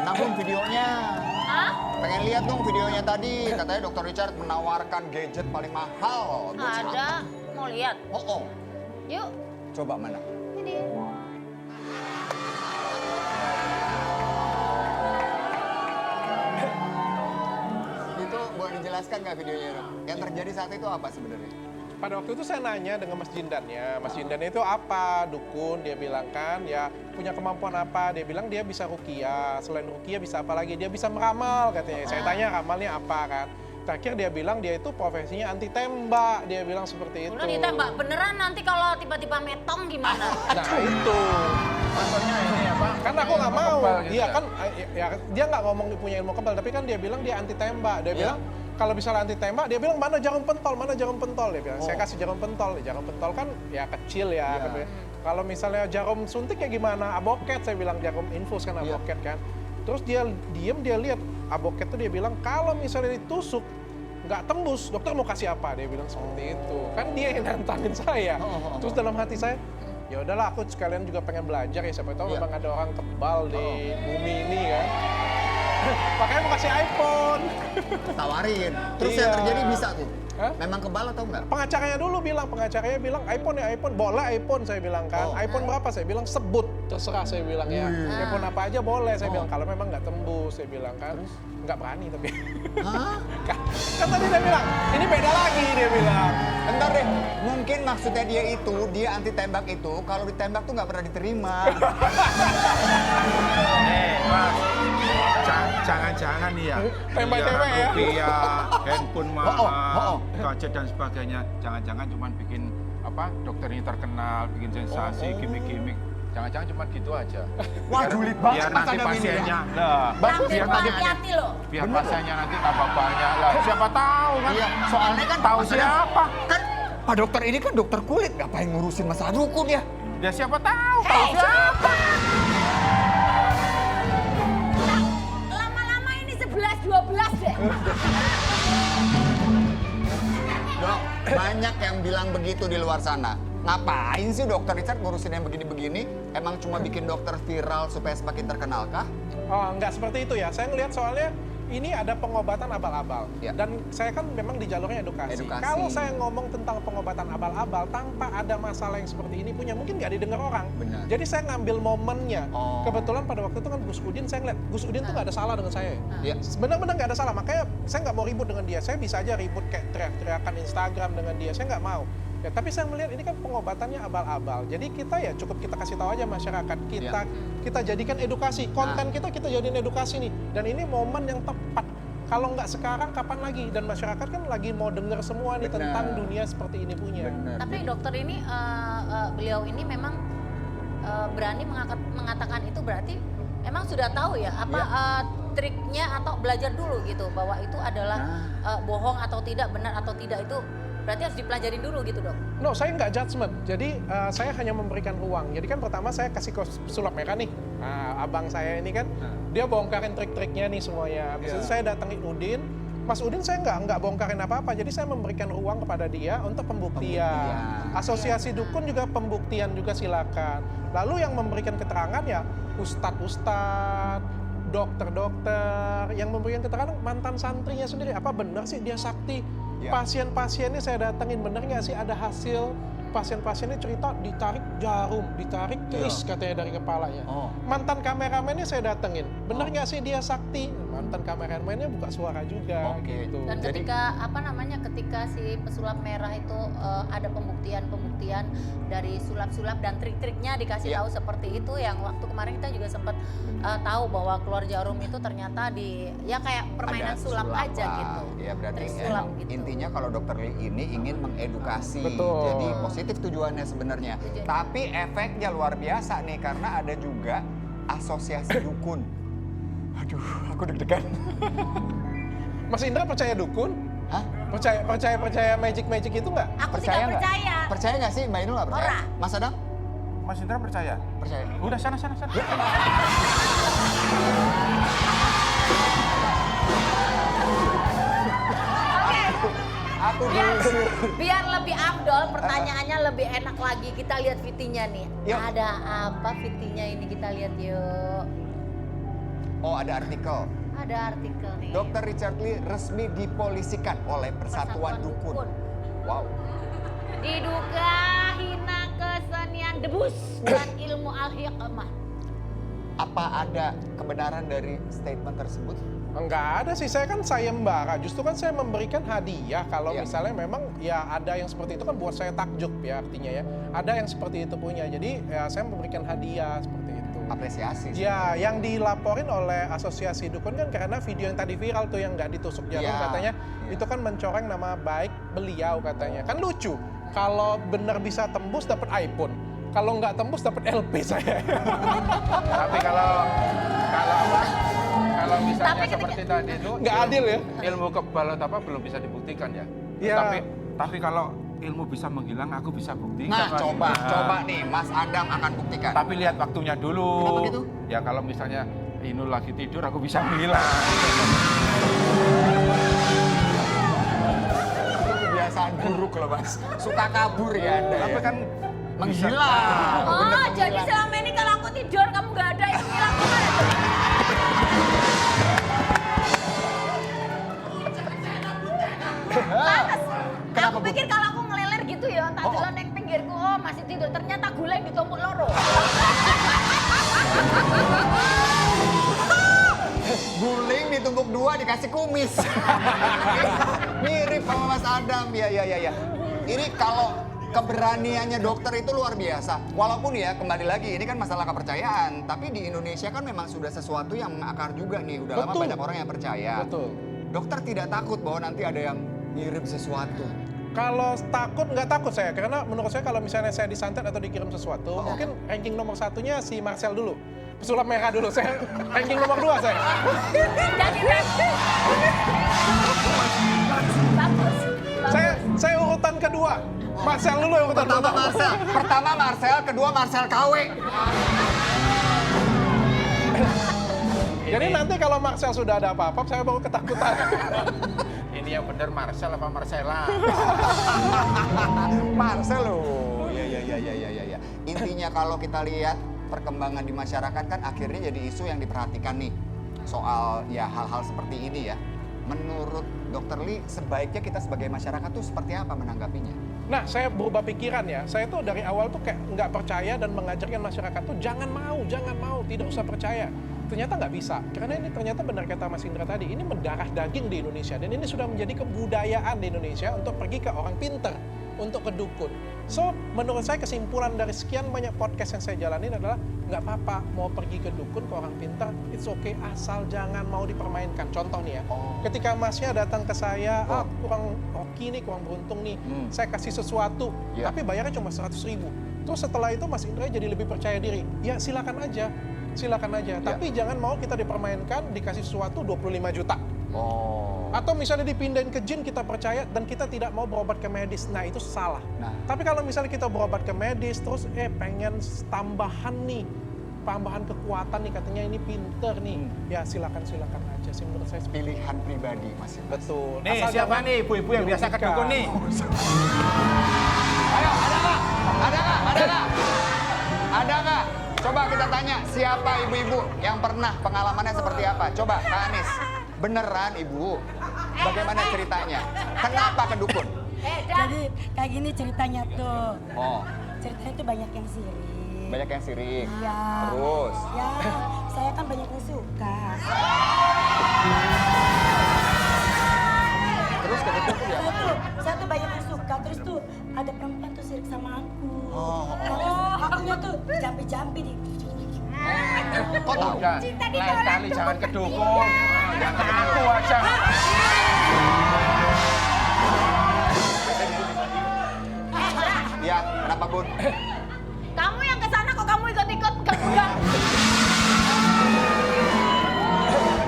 Mana Bun videonya? Hah? Pengen lihat dong videonya tadi. Katanya Dr. Richard menawarkan gadget paling mahal. buat si Ada. Mau lihat? Oh, oh. Yuk. Coba mana? Ini dia. Itu boleh dijelaskan nggak videonya, Dok? Yang terjadi saat itu apa sebenarnya? Pada waktu itu saya nanya dengan Mas Jindannya. Mas Jindannya itu apa? Dukun, dia bilang kan. Ya punya kemampuan apa? Dia bilang dia bisa ruqyah. Selain ruqyah bisa apa lagi? Dia bisa meramal katanya. Saya tanya ramalnya apa kan. Terakhir dia bilang dia itu profesinya anti tembak. Dia bilang seperti itu. Udah ditembak. Beneran nanti kalau tiba-tiba metong gimana? Nah itu. Contohnya ini apa? Kan aku nggak Ilmu mau. kebal gitu Iya ya? kan, ya, dia nggak ngomong punya ilmu kebal, tapi kan dia bilang dia anti tembak. Dia bilang kalau misalnya anti tembak, dia bilang mana jarum pentol, mana jarum pentol. Dia bilang saya kasih jarum pentol. Jarum pentol kan ya kecil ya. Katanya. Kalau misalnya jarum suntik ya gimana? Aboket saya bilang jarum infus kan aboket kan. Terus dia diem dia lihat aboket tuh dia bilang kalau misalnya ditusuk nggak tembus, dokter mau kasih apa? Dia bilang seperti itu. Kan dia yang nantangin saya. Terus dalam hati saya, ya udahlah aku sekalian juga pengen belajar ya, siapa tahu memang ada orang kebal di bumi ini kan. Makanya mau kasih iPhone. Tawarin. Terus Iya. yang terjadi bisa tuh? Hah? Memang kebal atau enggak? Pengacaranya dulu bilang, pengacaranya bilang iPhone ya iPhone, boleh iPhone saya bilang kan. iPhone berapa? Saya bilang sebut, terserah saya bilang ya. iPhone apa aja boleh saya bilang, kalau memang nggak tembus saya bilang kan. Nggak berani tapi. Hah? Kan tadi dia bilang, ini beda lagi dia bilang. Bentar deh, mungkin maksudnya dia anti tembak itu, kalau ditembak tuh nggak pernah diterima. Mas, jangan-jangan nih ya. Tembak cewek ya? Rupiah, handphone mahal, oh. gadget dan sebagainya. Jangan-jangan cuma bikin apa? Dokter ini terkenal, bikin sensasi, gimmick-gimmick. Jangan-jangan cuma gitu aja. Wah, julid banget Biar Mas nanti Adam ini ya. pasiennya, lah. Tapi Biar Pak, nanti hati-hati loh. biar pasiennya nanti tambah banyak lah. Siapa tahu kan? Iya, soalnya kan Tahu Mas Adam, siapa? Kan Pak Dokter ini kan dokter kulit, ngapain ngurusin masalah dukun ya? Ya siapa tahu siapa? Lama-lama ini 11-12 deh. Dok, banyak yang bilang begitu di luar sana. Ngapain sih Dokter Richard ngurusin yang begini-begini? Emang cuma bikin dokter viral supaya semakin terkenal kah? Oh, nggak seperti itu ya. Saya ngelihat soalnya ini ada pengobatan abal-abal. Ya. Dan saya kan memang di jalurnya edukasi. Edukasi. Kalau saya ngomong tentang pengobatan abal-abal tanpa ada masalah yang seperti ini punya, mungkin nggak didengar orang. Benar. Jadi saya ngambil momennya. Oh. Kebetulan pada waktu itu kan Gus Udin, saya ngeliat Gus Udin tuh nggak ada salah dengan saya. Iya. Benar-benar nggak ada salah. Makanya saya nggak mau ribut dengan dia. Saya bisa aja ribut kayak teriak-teriakan Instagram dengan dia. Saya nggak mau. Ya, tapi saya melihat ini kan pengobatannya abal-abal. Jadi kita ya cukup kita kasih tahu aja masyarakat kita jadikan edukasi. Konten kita jadiin edukasi nih. Dan ini momen yang tepat. Kalau nggak sekarang kapan lagi? Dan masyarakat kan lagi mau dengar semua nih Benar. tentang dunia seperti ini punya. Benar. Tapi dokter ini, beliau ini memang berani mengatakan itu berarti emang sudah tahu ya apa triknya atau belajar dulu gitu bahwa itu adalah bohong atau tidak, benar atau tidak itu berarti harus dipelajarin dulu gitu dok. No, saya nggak judgement. Jadi saya hanya memberikan ruang. Jadi kan pertama saya kasih ke sulap merah nih. Nah, abang saya ini kan dia bongkarin trik-triknya nih semuanya. Habis itu saya datengin Udin. Mas Udin saya nggak bongkarin apa-apa. Jadi saya memberikan ruang kepada dia untuk pembuktian. Asosiasi dukun juga pembuktian juga silakan. Lalu yang memberikan keterangan ya ustadz-ustadz, dokter-dokter yang memberikan keterangan mantan santrinya sendiri. Apa benar sih dia sakti? Pasien-pasiennya saya datengin, bener nggak sih ada hasil pasien-pasiennya cerita ditarik jarum, ditarik keris katanya dari kepalanya. Mantan kameramennya saya datengin, bener nggak sih dia sakti? Mantan kameramennya buka suara juga gitu. Dan ketika si pesulap merah itu ada pembuktian dari sulap-sulap dan trik-triknya dikasih tahu seperti itu, yang waktu kemarin kita juga sempat tahu bahwa keluar jarum itu ternyata kayak permainan Ada sulap aja sulapan. gitu. Ya berarti Trik sulap emang gitu. intinya kalau dokter Lee ini ingin mengedukasi. Betul. Jadi positif tujuannya sebenarnya. Tapi efeknya luar biasa nih karena ada juga asosiasi dukun. Aduh, aku deg-degan. Mas Indra percaya dukun? Hah? Percaya magic itu nggak? Aku sih nggak nggak? percaya. Percaya nggak sih Mbak Inul nggak percaya? Ora. Mas Adam? Mas Indra percaya? Percaya. Udah sana. Aku dulu. Biar lebih afdol, pertanyaannya lebih enak lagi. Kita lihat VT-nya nih. Yuk. Ada apa VT-nya ini, kita lihat yuk. Oh, ada artikel. Ada artikel nih. Dr. Richard Lee resmi dipolisikan oleh Persatuan Dukun. Wow. Diduga hina kesenian debus dan ilmu al-hikmah. Apa ada kebenaran dari statement tersebut? Enggak ada sih, saya kan sayembara. Justru kan saya memberikan hadiah kalau Iya. misalnya memang ya ada yang seperti itu kan buat saya takjub ya artinya ya. Ada yang seperti itu punya. Jadi ya saya memberikan hadiah seperti itu. Apresiasi. Ya, yang dilaporin oleh Asosiasi Dukun kan karena video yang tadi viral tuh yang nggak ditusuk jarum Ya. katanya itu kan mencoreng nama baik beliau katanya. Kan lucu. Kalau benar bisa tembus dapat iPhone. Kalau nggak tembus dapat LP saya. Tapi kalau misalnya Tapi ketika- seperti tadi itu Nggak adil ya? Ilmu kebal atau apa belum bisa dibuktikan ya. Iya. Tapi kalau ilmu bisa menghilang, aku bisa buktikan. Nah, Mas. coba nih Mas Adam akan buktikan. Tapi lihat waktunya dulu. Kenapa gitu? Ya kalau misalnya Inul lagi tidur, aku bisa menghilang. Itu kebiasaan buruk loh Mas. Suka kabur ya Anda Tapi ya. kan Menghilang. Oh, Bener, jadi menghilang. selama ini kalau aku tidur kamu nggak ada yang hilang kemana tuh? Pantes. Kenapa, Aku Bu? pikir kalau aku ngeleler gitu ya, tak Oh. jalan yang pinggirku, oh masih tidur. Ternyata gula yang ditumpuk loro. Guling ditumpuk dua dikasih kumis. Mirip sama Mas Adam. Ya. Ini kalau keberaniannya dokter itu luar biasa. Walaupun ya kembali lagi ini kan masalah kepercayaan. Tapi di Indonesia kan memang sudah sesuatu yang mengakar juga nih. Udah lama Betul. banyak orang yang percaya. Betul. Dokter tidak takut bahwa nanti ada yang ngirim sesuatu. Kalau takut, nggak takut saya. Karena menurut saya kalau misalnya saya disantet atau dikirim sesuatu, mungkin ranking nomor satunya si Marcel dulu. Pesulap merah dulu, saya ranking nomor 2 saya. Jadi bagus. Saya urutan kedua. Marcel dulu yang urutan Pertama Marcel, kedua Marcel KW. Jadi nanti kalau Marcel sudah ada apa-apa, saya baru ketakutan. ini yang benar Marcel apa Marcella? Marcel loh. Ya. Intinya kalau kita lihat perkembangan di masyarakat kan akhirnya jadi isu yang diperhatikan nih. Soal ya hal-hal seperti ini ya. Menurut Dr. Lee, sebaiknya kita sebagai masyarakat tuh seperti apa menanggapinya? Nah, saya berubah pikiran ya. Saya tuh dari awal tuh kayak nggak percaya dan mengajarkan masyarakat tuh jangan mau, tidak usah percaya. Ternyata nggak bisa. Karena ini ternyata benar kata Mas Indra tadi, ini mendarah daging di Indonesia. Dan ini sudah menjadi kebudayaan di Indonesia untuk pergi ke orang pinter, untuk ke dukun. So, menurut saya kesimpulan dari sekian banyak podcast yang saya jalanin adalah nggak apa-apa mau pergi ke dukun, ke orang pintar, it's okay, asal jangan mau dipermainkan. Contoh nih ya, ketika Masnya datang ke saya, kurang hoki nih, kurang beruntung nih, saya kasih sesuatu, tapi bayarnya cuma 100.000. Terus setelah itu Mas Indra jadi lebih percaya diri. Ya silakan aja. Tapi jangan mau kita dipermainkan, dikasih sesuatu 25 juta. Atau misalnya dipindahin ke jin, kita percaya dan kita tidak mau berobat ke medis. Nah, itu salah. Tapi kalau misalnya kita berobat ke medis, terus pengen tambahan nih, tambahan kekuatan nih, katanya ini pinter nih. Ya silakan aja sih menurut saya. Pilihan pribadi masing-masing. Betul. Nih Asal siapa jangan nih ibu-ibu yang biasa ke dukun nih? Ayo, ada nggak? Coba kita tanya, siapa ibu-ibu yang pernah pengalamannya seperti apa? Coba, Kak Anis. Beneran, Ibu? Bagaimana ceritanya? Kenapa ke dukun? Jadi kayak gini ceritanya tuh. Oh, Ceritanya tuh banyak yang sirik. banyak yang sirik. Iya. Terus? Ya, saya kan banyak yang suka. Terus ke dukun tuh ya? Saya tuh banyak yang suka. Terus tuh ada perempuan tuh sirik sama aku. Oh. Terus akunya tuh jampi-jampi di. Kok tahu? Udah, lain kali jangan ke dukun. Yang ke aku aja. Ya, kenapa Bun? Kamu yang kesana kok kamu ikut-ikut gak?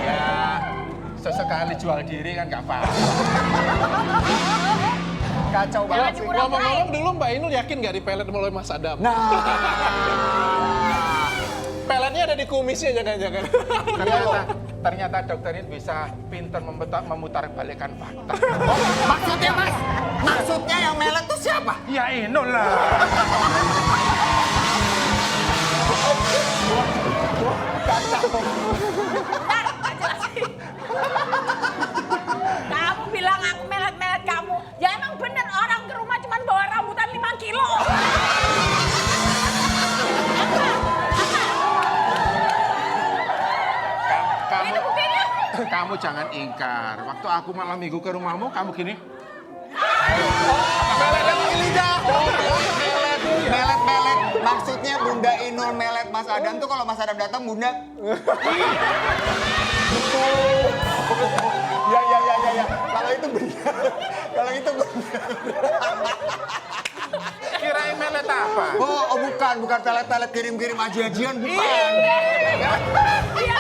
Ya, sesekali jual diri kan nggak apa-apa. Kacau banget sih. Ngomong-ngomong dulu Mbak Inul yakin nggak dipelet mulai Mas Adam? Nah, Peletnya ada di kumisnya jangan-jangan. Ternyata dokter ini bisa pintar memutar balikan fakta. maksudnya Mas? Maksudnya yang melet tuh siapa? Ya Inul lah. Kacau tahu. Bentar, nggak jelas sih. Kamu bilang aku melet-melet kamu. Ya emang bener orang ke rumah cuma bawa rambutan 5 kilo. Ini buktinya. Kamu jangan ingkar. Waktu aku malam minggu ke rumahmu, kamu gini. Melet. Maksudnya Bunda Inul melet Mas Adam tuh kalau Mas Adam datang Bunda. Ya. Kalau itu benar. Kalau itu benar. Kirain melet apa? Oh, bukan pelet-pelet kirim-kirim aji-ajian, bukan. Dia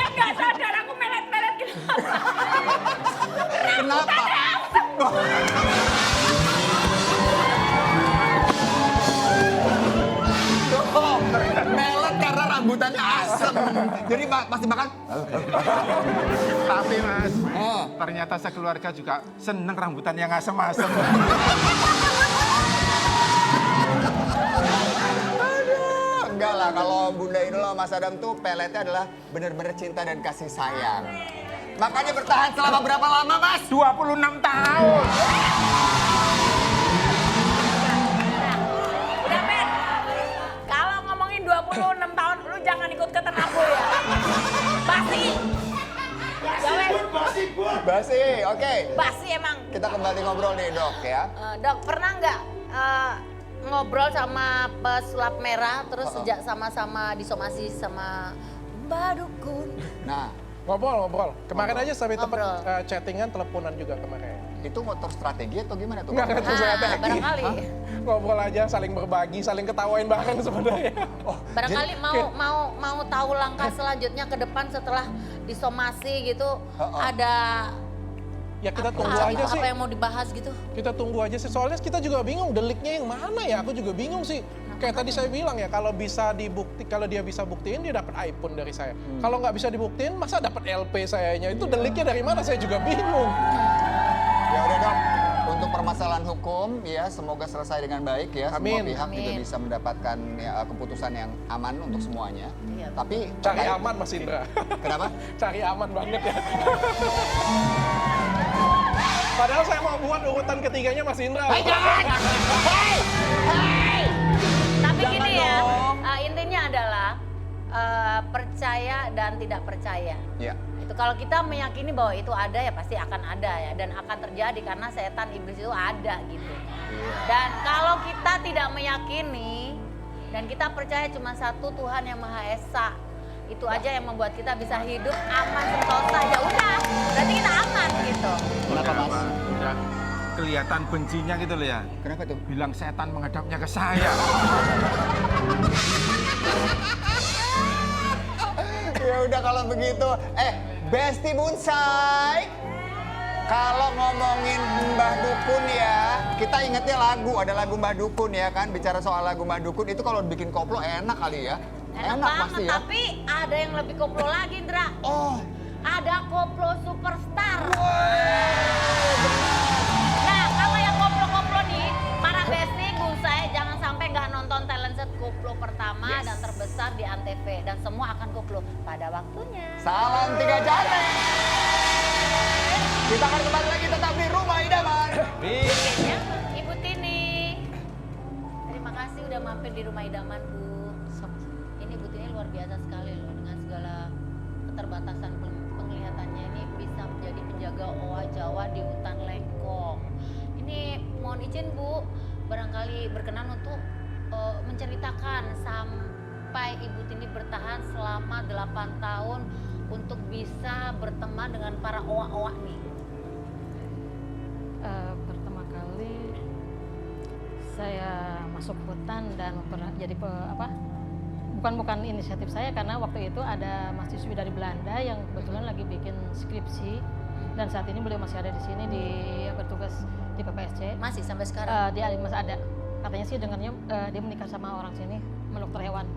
nggak sadar aku melet-melet gitu. Kenapa? Oh, melet karena rambutannya asem. Jadi pasti makan. Tapi Mas, Oh. ternyata sekeluarga juga seneng rambutan yang asem-asem. Enggak lah, kalau Bunda Inul sama Mas Adam tuh peletnya adalah benar-benar cinta dan kasih sayang. Makanya bertahan selama berapa lama, Mas? 26 tahun. Udah, Ben. Kalau ngomongin 26 tahun, lu jangan ikut ke Tenabu ya. Basi. Basi, oke. Basi emang. Kita kembali ngobrol nih, Dok, ya. Dok, pernah nggak ngobrol sama pesulap merah, terus sejak sama-sama disomasi sama Mbak Dukun? Nah, Ngobrol. Kemarin aja sampai tempat Ngobrol. chattingan, teleponan juga kemarin. itu motor strategi atau gimana tuh? Enggak itu saya teh. barangkali. Ngobrol aja, saling berbagi, saling ketawain bareng sebenarnya. Oh, Barangkali mau tahu langkah selanjutnya ke depan setelah disomasi gitu, ada Ya kita tunggu apa, aja sih. apa yang mau dibahas gitu. Kita tunggu aja sih. Soalnya kita juga bingung deliknya yang mana ya. Aku juga bingung sih. Kayak tadi saya bilang ya, kalau bisa dibukti, kalau dia bisa buktiin dia dapat iPhone dari saya. Kalau nggak bisa dibuktiin, masa dapat LP sayanya? Itu deliknya dari mana? Saya juga bingung. ya udah Dok, untuk permasalahan hukum ya semoga selesai dengan baik ya. Semua Amin. pihak juga Amin. bisa mendapatkan ya, keputusan yang aman untuk semuanya. Iya. Tapi Cari terkait- aman Mas Indra. Kenapa? Cari aman banget ya. Padahal saya mau buat urutan ketiganya Mas Indra. Tapi Jangan gini ya, dong. intinya adalah percaya dan tidak percaya. Ya. Itu kalau kita meyakini bahwa itu ada ya pasti akan ada ya dan akan terjadi karena setan iblis itu ada gitu. Dan kalau kita tidak meyakini dan kita percaya cuma satu Tuhan yang Maha Esa, itu aja yang membuat kita bisa hidup aman sentosa. Ya udah, berarti kita aman gitu. Kenapa, Mas? Pak? Udah kelihatan bencinya gitu loh ya. Kenapa tuh? Bilang setan menghadapnya ke saya. Ya udah kalau begitu. Besti Bunsai. Kalau ngomongin Mbah Dukun ya, kita ingetnya lagu, ada lagu Mbah Dukun ya kan. Bicara soal lagu Mbah Dukun itu kalau bikin koplo enak kali ya. Enak banget, pasti ya. tapi ada yang lebih koplo lagi, Indra. Oh, Ada koplo superstar. Nah, kalau yang koplo-koplo nih, para besti Bunsai jangan sampai nggak nonton talent set koplo pertama dan terbesar di Antv. Dan semua akan koplo pada waktunya. salam 3 jari. Kita akan kembali lagi tetap di Rumah Idaman. Kayaknya Ibu Tini. Terima kasih udah mampir di Rumah Idaman, Bu. Ini Bu Tini luar biasa sekali loh dengan segala keterbatasan penglihatannya ini bisa menjadi penjaga owa Jawa di hutan Lengkong. Ini mohon izin Bu, barangkali berkenan untuk menceritakan sampai Ibu Tini bertahan selama 8 tahun untuk bisa berteman dengan para owa-owa nih. Pertama kali saya masuk hutan dan jadi bukan inisiatif saya karena waktu itu ada mahasiswi dari Belanda yang kebetulan lagi bikin skripsi dan saat ini beliau masih ada di sini bertugas di PPSC. Masih sampai sekarang. Dia masih ada. Katanya sih dengarnya dia menikah sama orang sini, dokter hewan.